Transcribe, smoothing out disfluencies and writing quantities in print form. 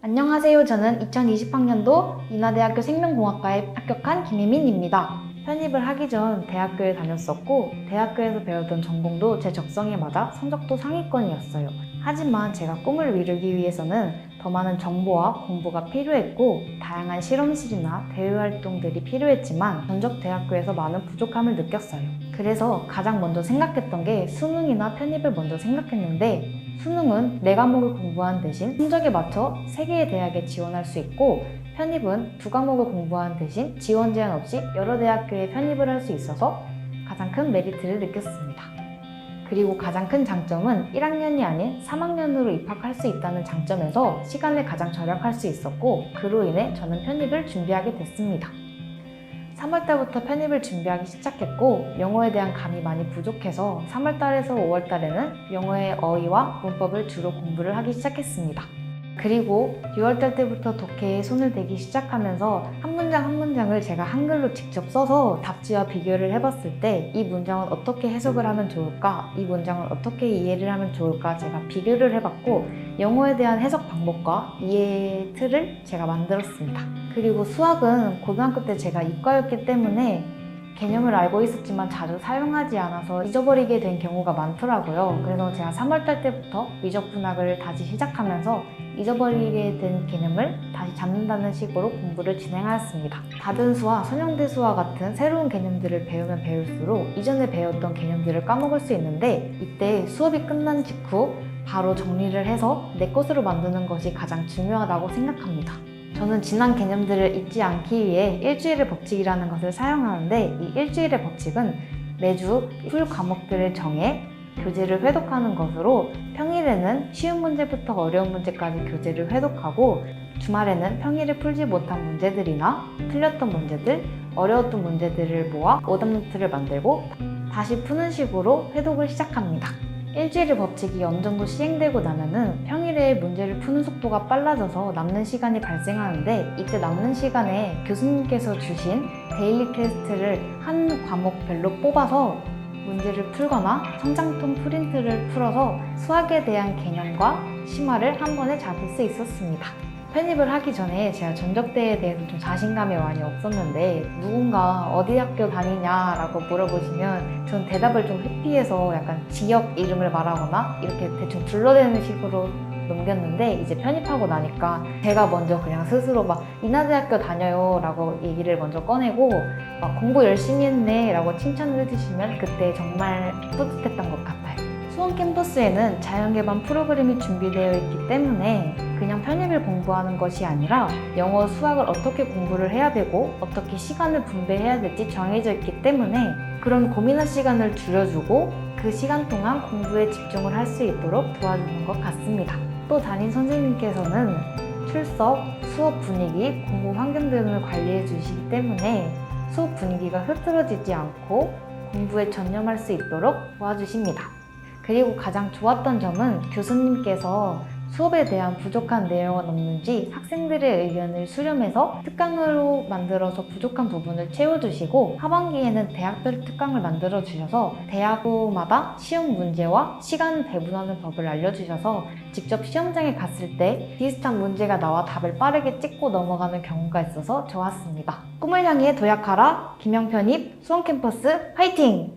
안녕하세요. 저는 2020학년도 인하대학교 생명공학과에 합격한 김혜민입니다. 편입을 하기 전 대학교에 다녔었고 대학교에서 배웠던 전공도 제 적성에 맞아 성적도 상위권이었어요. 하지만 제가 꿈을 이루기 위해서는 더 많은 정보와 공부가 필요했고 다양한 실험실이나 대외 활동들이 필요했지만 전적 대학교에서 많은 부족함을 느꼈어요. 그래서 가장 먼저 생각했던 게 수능이나 편입을 먼저 생각했는데 수능은 4과목을 공부한 대신 성적에 맞춰 3개의 대학에 지원할 수 있고 편입은 2과목을 공부한 대신 지원 제한 없이 여러 대학교에 편입을 할 수 있어서 가장 큰 메리트를 느꼈습니다. 그리고 가장 큰 장점은 1학년이 아닌 3학년으로 입학할 수 있다는 장점에서 시간을 가장 절약할 수 있었고 그로 인해 저는 편입을 준비하게 됐습니다. 3월달부터 편입을 준비하기 시작했고 영어에 대한 감이 많이 부족해서 3월달에서 5월달에는 영어의 어휘와 문법을 주로 공부를 하기 시작했습니다. 그리고 6월달 때부터 독해에 손을 대기 시작하면서 한 문장 한 문장을 제가 한글로 직접 써서 답지와 비교를 해봤을 때 이 문장은 어떻게 해석을 하면 좋을까? 이 문장은 어떻게 이해를 하면 좋을까? 제가 비교를 해봤고 영어에 대한 해석 방법과 이해의 틀을 제가 만들었습니다. 그리고 수학은 고등학교 때 제가 이과였기 때문에 개념을 알고 있었지만 자주 사용하지 않아서 잊어버리게 된 경우가 많더라고요. 그래서 제가 3월달 때부터 미적분학을 다시 시작하면서 잊어버리게 된 개념을 다시 잡는다는 식으로 공부를 진행하였습니다. 다분수와 선형대수와 같은 새로운 개념들을 배우면 배울수록 이전에 배웠던 개념들을 까먹을 수 있는데 이때 수업이 끝난 직후 바로 정리를 해서 내 것으로 만드는 것이 가장 중요하다고 생각합니다. 저는 지난 개념들을 잊지 않기 위해 일주일의 법칙이라는 것을 사용하는데 이 일주일의 법칙은 매주 풀 과목들을 정해 교재를 회독하는 것으로 평일에는 쉬운 문제부터 어려운 문제까지 교재를 회독하고 주말에는 평일에 풀지 못한 문제들이나 틀렸던 문제들, 어려웠던 문제들을 모아 오답노트를 만들고 다시 푸는 식으로 회독을 시작합니다. 일주일의 법칙이 어느 정도 시행되고 나면은 평일에 문제를 푸는 속도가 빨라져서 남는 시간이 발생하는데 이때 남는 시간에 교수님께서 주신 데일리 테스트를 한 과목별로 뽑아서 문제를 풀거나 성장통 프린트를 풀어서 수학에 대한 개념과 심화를 한 번에 잡을 수 있었습니다. 편입을 하기 전에 제가 전적대에 대해서 좀 자신감이 많이 없었는데 누군가 어디 학교 다니냐라고 물어보시면 전 대답을 좀 회피해서 약간 지역 이름을 말하거나 이렇게 대충 둘러대는 식으로 넘겼는데 이제 편입하고 나니까 제가 먼저 그냥 스스로 막 인하대학교 다녀요 라고 얘기를 먼저 꺼내고 막 공부 열심히 했네 라고 칭찬을 해주시면 그때 정말 뿌듯했던 것 같아요. 수원 캠퍼스에는 자연개발 프로그램이 준비되어 있기 때문에 그냥 편입을 공부하는 것이 아니라 영어, 수학을 어떻게 공부를 해야 되고 어떻게 시간을 분배해야 될지 정해져 있기 때문에 그런 고민할 시간을 줄여주고 그 시간 동안 공부에 집중을 할 수 있도록 도와주는 것 같습니다. 또 담임 선생님께서는 출석, 수업 분위기, 공부 환경 등을 관리해 주시기 때문에 수업 분위기가 흐트러지지 않고 공부에 전념할 수 있도록 도와주십니다. 그리고 가장 좋았던 점은 교수님께서 수업에 대한 부족한 내용은 없는지 학생들의 의견을 수렴해서 특강으로 만들어서 부족한 부분을 채워주시고 하반기에는 대학별 특강을 만들어 주셔서 대학마다 시험 문제와 시간 배분하는 법을 알려주셔서 직접 시험장에 갔을 때 비슷한 문제가 나와 답을 빠르게 찍고 넘어가는 경우가 있어서 좋았습니다. 꿈을 향해 도약하라 김영편입 수원캠퍼스 화이팅!